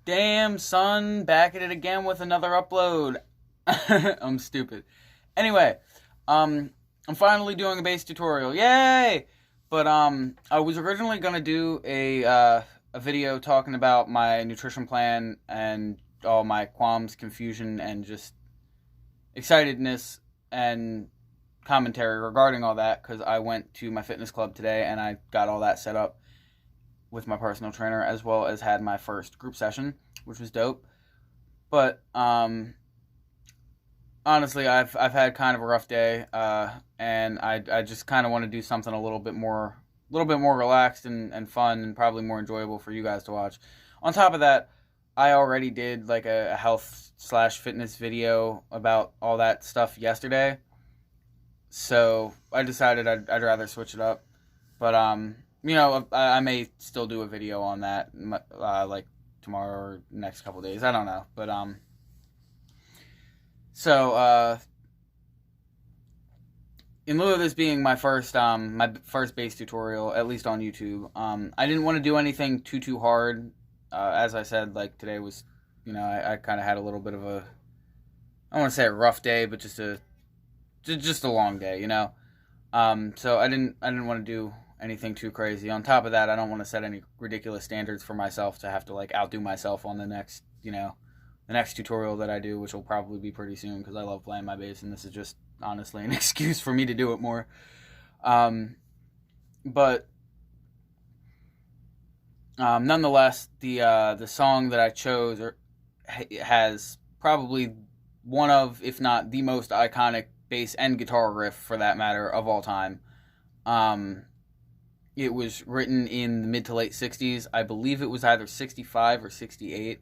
Damn, son, back at it again with another upload. I'm stupid. Anyway, I'm finally doing a bass tutorial. Yay! But I was originally gonna do a video talking about my nutrition plan and all my qualms, confusion, and just excitedness and commentary regarding all that, because I went to my fitness club today and I got all that set up with my personal trainer, as well as had my first group session, which was dope. But honestly, I've had kind of a rough day, and I just kind of want to do something a little bit more relaxed and fun, and probably more enjoyable for you guys to watch. On top of that, I already did like a health slash fitness video about all that stuff yesterday, so I decided I'd rather switch it up. But I may still do a video on that, like tomorrow or next couple days. I don't know, but so in lieu of this being my first bass tutorial, at least on YouTube, I didn't want to do anything too hard. As I said, like today was, I kind of had a little bit of a, I don't want to say a rough day, but just a long day, So I didn't want to do anything too crazy. On top of that, I don't want to set any ridiculous standards for myself to have to like outdo myself on the next tutorial that I do, which will probably be pretty soon, because I love playing my bass, and this is just honestly an excuse for me to do it more. But nonetheless, the song that I chose has probably one of, if not the most iconic bass and guitar riff, for that matter, of all time. It was written in the mid to late 60s. I believe it was either 65 or 68.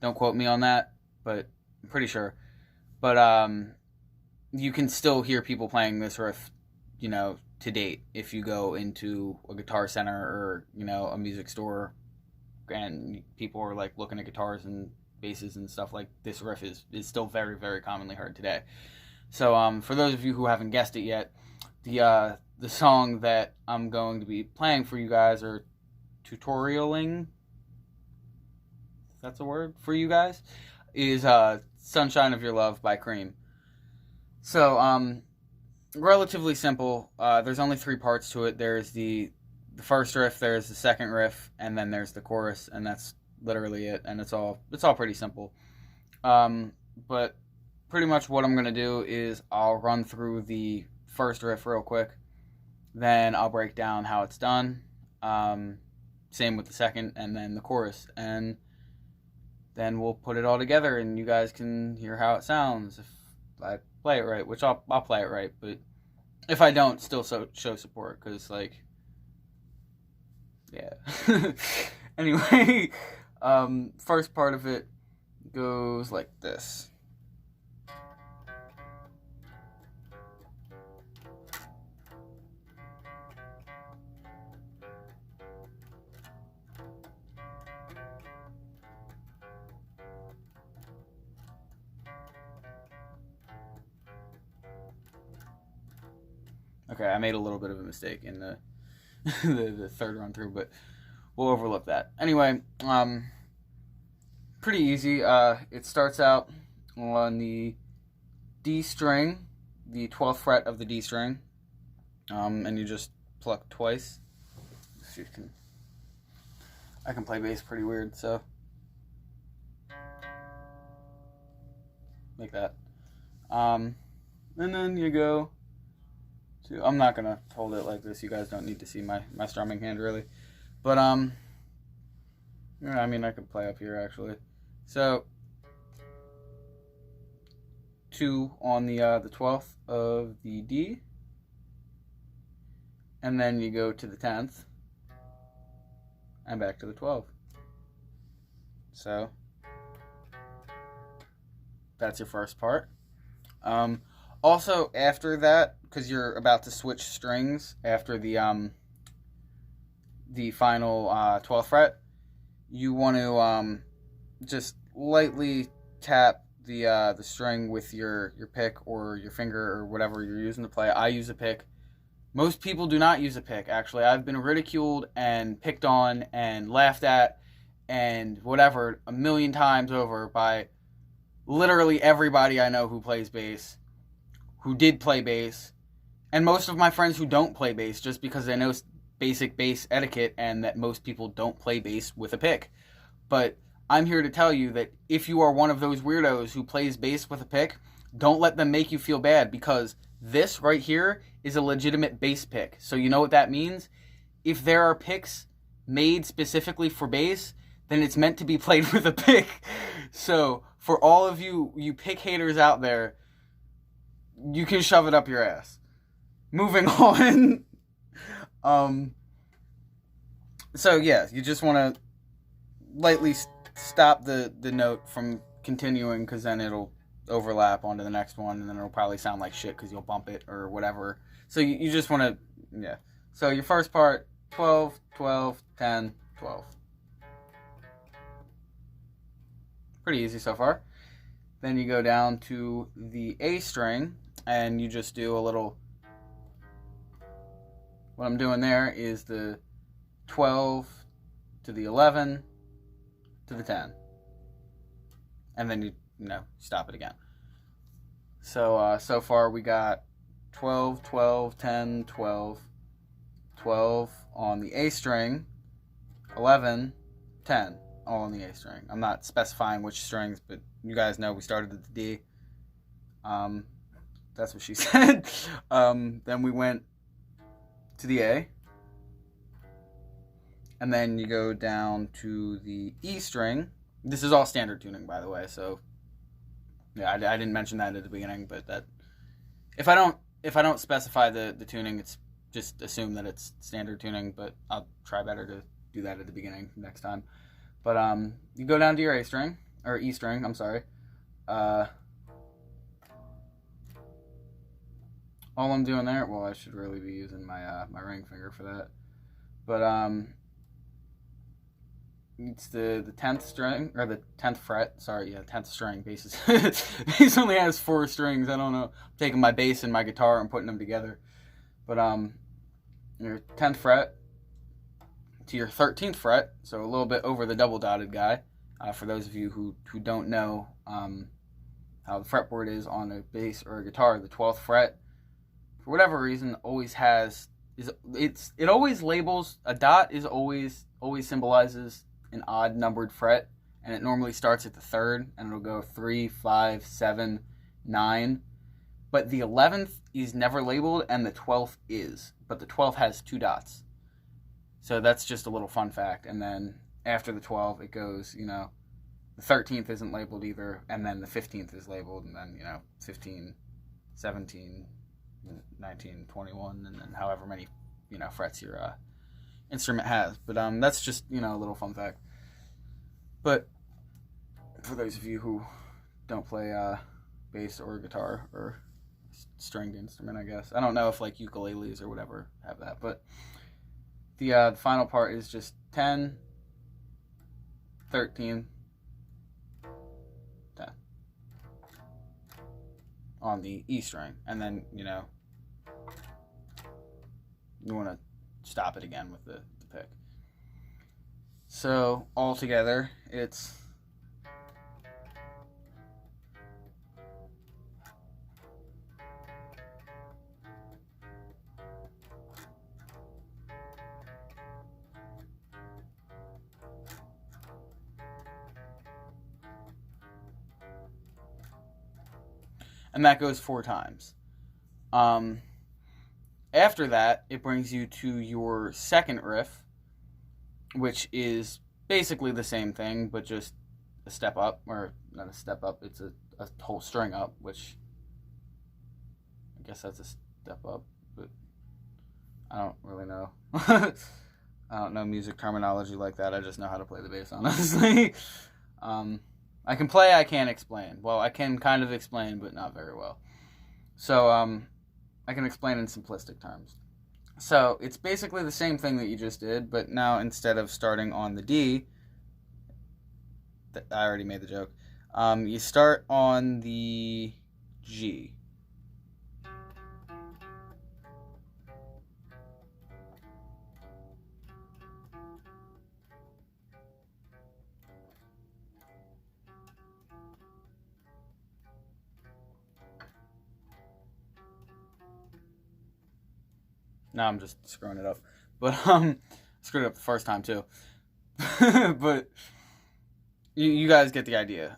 Don't quote me on that, but I'm pretty sure. But you can still hear people playing this riff, to date, if you go into a Guitar Center or, a music store, and people are like looking at guitars and basses and stuff. Like, this riff is still very, very commonly heard today. So for those of you who haven't guessed it yet, the song that I'm going to be playing for you guys, or tutorialing, if that's a word for you guys, is Sunshine of Your Love by Cream. So relatively simple. There's only 3 parts to it. There's the first riff, there's the second riff, and then there's the chorus, and that's literally it. And it's all pretty simple. But pretty much what I'm gonna do is I'll run through the first riff real quick, then I'll break down how it's done. Same with the second, and then the chorus, and then we'll put it all together, and you guys can hear how it sounds if I play it right, which I'll play it right, but if I don't, still show support, because, like, yeah. Anyway, first part of it goes like this. Okay, I made a little bit of a mistake in the the third run through, but we'll overlook that. Anyway, pretty easy. It starts out on the D string, the 12th fret of the D string, and you just pluck twice. So I can play bass pretty weird, so like that. And then you go. I'm not gonna hold it like this. You guys don't need to see my strumming hand, really. But I mean, I could play up here actually. So 2 on the 12th of the D, and then you go to the 10th, and back to the 12th. So that's your first part. Also, after that, because you're about to switch strings after the final 12th fret, you want to just lightly tap the string with your pick or your finger or whatever you're using to play. I use a pick. Most people do not use a pick, actually. I've been ridiculed and picked on and laughed at and whatever a million times over by literally everybody I know who plays bass, who did play bass, and most of my friends who don't play bass, just because they know basic bass etiquette and that most people don't play bass with a pick. But I'm here to tell you that if you are one of those weirdos who plays bass with a pick, don't let them make you feel bad, because this right here is a legitimate bass pick. So you know what that means? If there are picks made specifically for bass, then it's meant to be played with a pick. So for all of you pick haters out there, you can shove it up your ass. Moving on. So yeah, you just want to lightly stop the note from continuing, because then it'll overlap onto the next one, and then it'll probably sound like shit because you'll bump it or whatever. So you just want to, yeah. So your first part, 12, 12, 10, 12. Pretty easy so far. Then you go down to the A string, and you just do a little, what I'm doing there is the 12 to the 11 to the 10. And then you stop it again. So so far we got 12, 12, 10, 12, 12 on the A string, 11, 10, all on the A string. I'm not specifying which strings, but you guys know we started at the D. That's what she said. Then we went to the A. And then you go down to the E string. This is all standard tuning, by the way, so yeah, I didn't mention that at the beginning, but that if I don't specify the tuning, it's just assume that it's standard tuning, but I'll try better to do that at the beginning next time. But you go down to your A string, or E string, I'm sorry. All I'm doing there, well, I should really be using my my ring finger for that. But it's the 10th string, or the 10th fret, sorry, yeah, 10th string. Bass bass only has 4 strings. I don't know. I'm taking my bass and my guitar and putting them together. But your 10th fret to your 13th fret, so a little bit over the double dotted guy. For those of you who don't know how the fretboard is on a bass or a guitar, the 12th fret, for whatever reason, always has, it always labels, a dot is always symbolizes an odd numbered fret, and it normally starts at the 3rd, and it'll go 3, 5, 7, 9. But the 11th is never labeled, and the 12th is. But the 12th has 2 dots. So that's just a little fun fact. And then after the 12, it goes, the 13th isn't labeled either, and then the 15th is labeled, and then, 15, 17, 19, 21, and then however many, frets your instrument has. But that's just, a little fun fact. But for those of you who don't play bass or guitar or stringed instrument, I guess. I don't know if like ukuleles or whatever have that, but the final part is just 10, 13, 10 on the E string, and then you want to stop it again with the pick. So all together, it's and that goes 4 times. After that, it brings you to your second riff, which is basically the same thing, but just a step up, or not a step up, it's a whole string up, which I guess that's a step up, but I don't really know. I don't know music terminology like that. I just know how to play the bass, honestly. I can play, I can't explain. Well, I can kind of explain, but not very well. So, I can explain in simplistic terms. So, it's basically the same thing that you just did, but now instead of starting on the D, I already made the joke, you start on the G. Now I'm just screwing it up. But screwed it up the first time too. But you guys get the idea.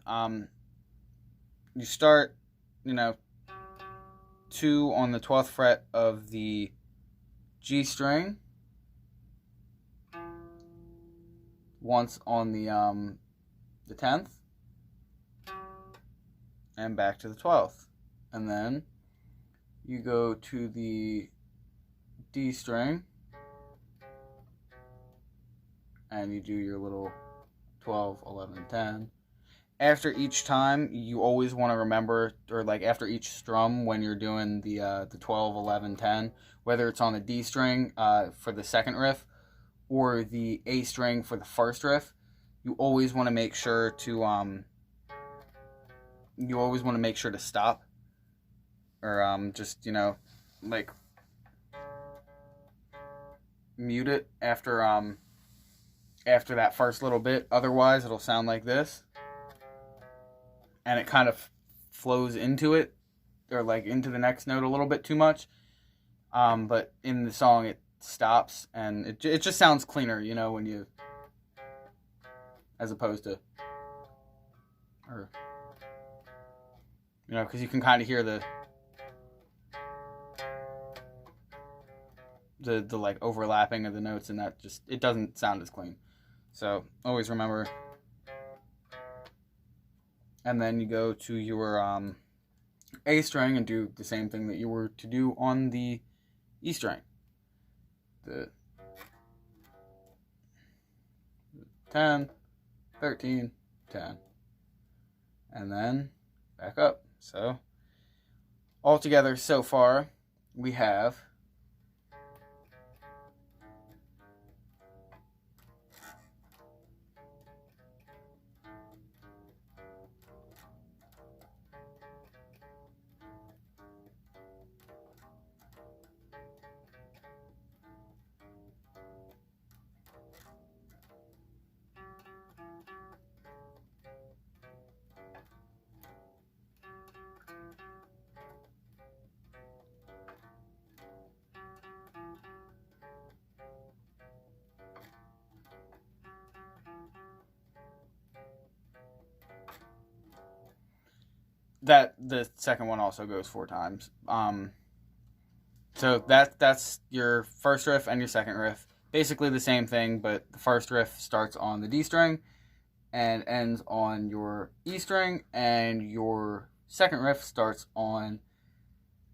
You start, 2 on the 12th fret of the G string, once on the 10th, and back to the 12th. And then you go to the D string, and you do your little 12, 11, 10. After each time, you always want to remember, or like after each strum when you're doing the 12, 11, 10, whether it's on the D string for the second riff or the A string for the first riff, you always want to make sure to stop, or just like mute it after that first little bit. Otherwise, it'll sound like this. And it kind of flows into it, or like into the next note a little bit too much. But in the song, it stops, and it just sounds cleaner, when you, as opposed to, or, because you can kind of hear the like overlapping of the notes, and that it doesn't sound as clean. So always remember. And then you go to your A string and do the same thing that you were to do on the E string. The 10, 13, 10. And then back up. So altogether so far we have that the second one also goes 4 times. So that's your first riff and your second riff. Basically the same thing, but the first riff starts on the D string and ends on your E string, and your second riff starts on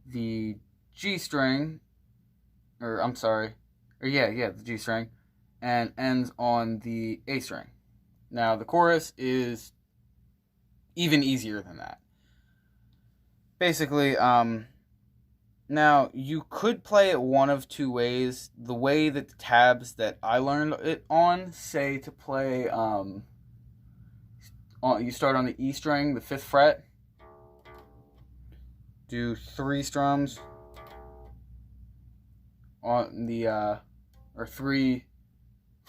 the G string, the G string, and ends on the A string. Now the chorus is even easier than that. Basically, now you could play it one of 2 ways. The way that the tabs that I learned it on say to play, you start on the E string, the 5th fret, do 3 strums on the, or 3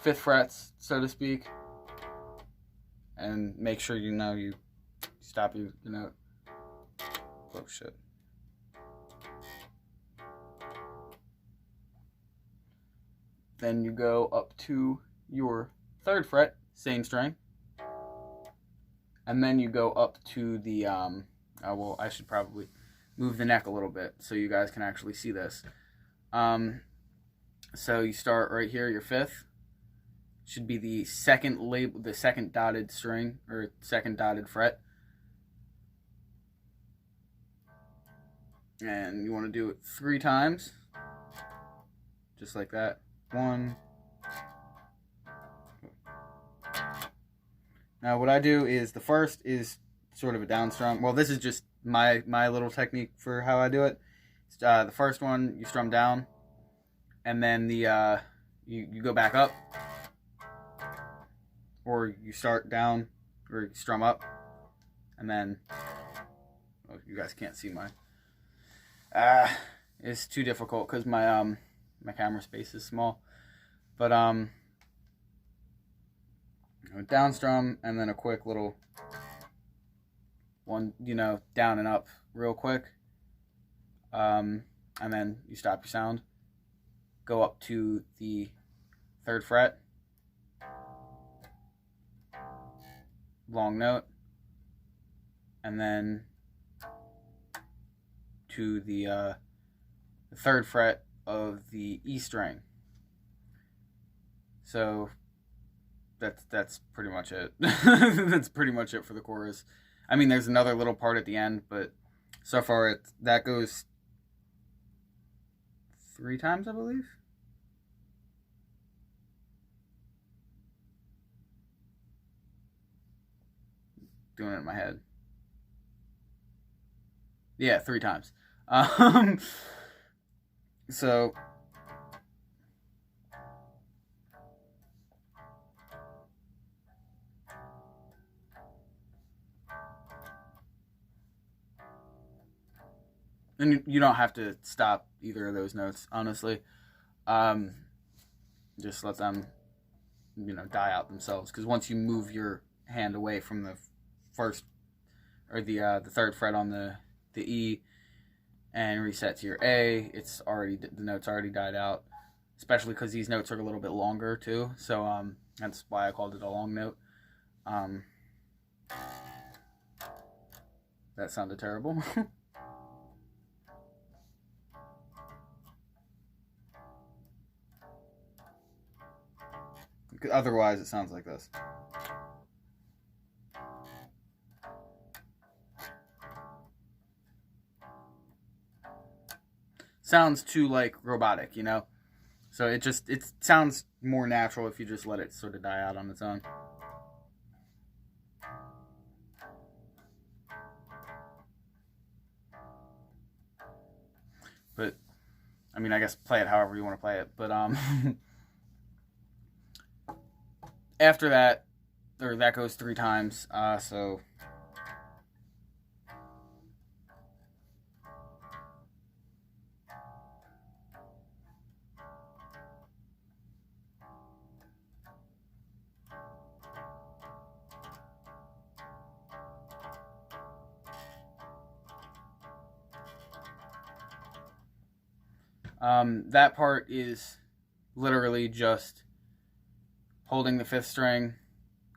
5th frets, so to speak, and make sure you stop your note. Oh shit. Then you go up to your 3rd fret, same string, and then you go up to the I should probably move the neck a little bit so you guys can actually see this. So you start right here, your 5th should be the second dotted string, or second dotted fret. And you want to do it 3 times, just like that. 1. Now what I do is, the first is sort of a down strum. Well, this is just my little technique for how I do it. The first one you strum down, and then the you go back up, or you start down, or you strum up, and then you guys can't see my. It's too difficult because my my camera space is small. But down strum, and then a quick little one, down and up real quick. And then you stop your sound. go up to the 3rd fret, long note, and then to the 3rd fret of the E string. So that's pretty much it. That's pretty much it for the chorus. I mean, there's another little part at the end, but so far that goes 3 times, I believe. Doing it in my head. Yeah, 3 times. So and you don't have to stop either of those notes, honestly. Just let them, die out themselves. Because once you move your hand away from the first or the 3rd fret on the E and reset to your A, the note's already died out. Especially because these notes are a little bit longer too, so that's why I called it a long note. That sounded terrible. Otherwise, it sounds like this. Sounds too like robotic, So it sounds more natural if you just let it sort of die out on its own. But I mean, I guess play it however you want to play it. But after that, or that goes 3 times. So that part is literally just holding the 5th string,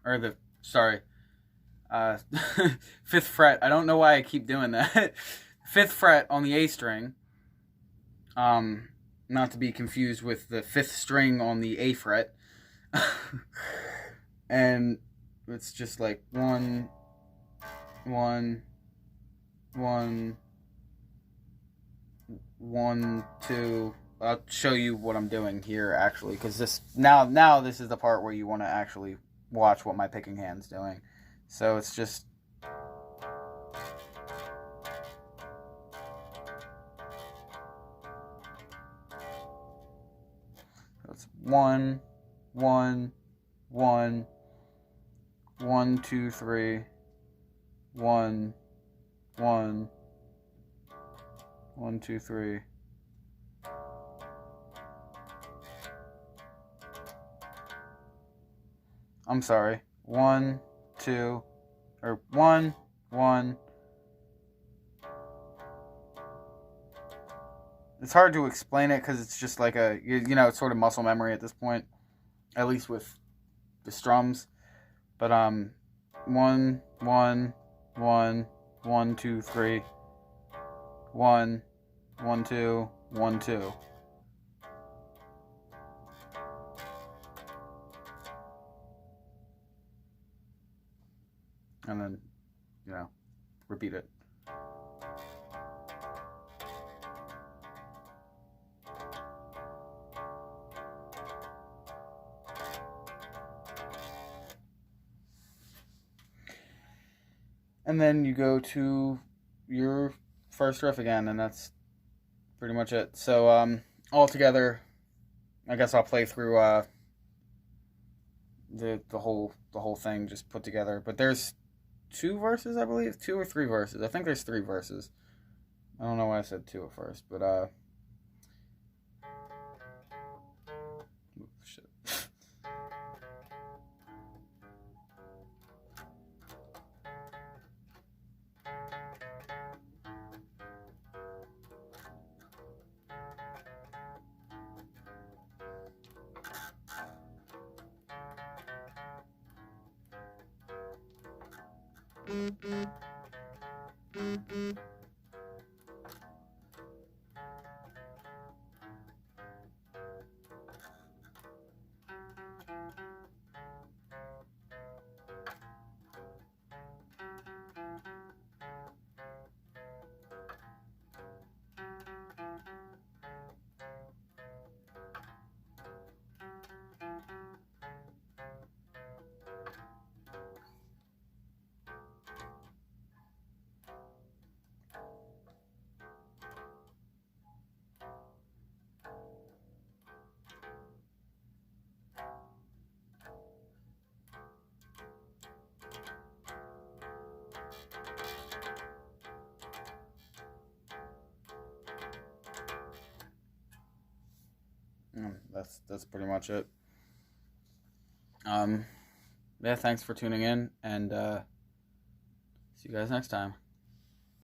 or 5th fret. I don't know why I keep doing that. 5th fret on the A string, not to be confused with the 5th string on the A fret. And it's just like 1, 1, 1, 1, 2. I'll show you what I'm doing here, actually, because this now this is the part where you want to actually watch what my picking hand's doing. So it's just it's 1, 1, 1, 1, 2, 3, 1, 1, 1, 2, 3. I'm sorry. 1, 2, or 1, 1. It's hard to explain it because it's just like it's sort of muscle memory at this point, at least with the strums. But 1, 1, 1, 1, 2, 3, 1, 1, 2, 1, 2. And then, repeat it. And then you go to your first riff again, and that's pretty much it. So, all together, I guess I'll play through the whole thing just put together. But there's 2 verses, I believe, 2 or 3 verses. I think there's 3 verses. I don't know why I said 2 at first, but shit. That's pretty much it. Yeah, thanks for tuning in, and see you guys next time.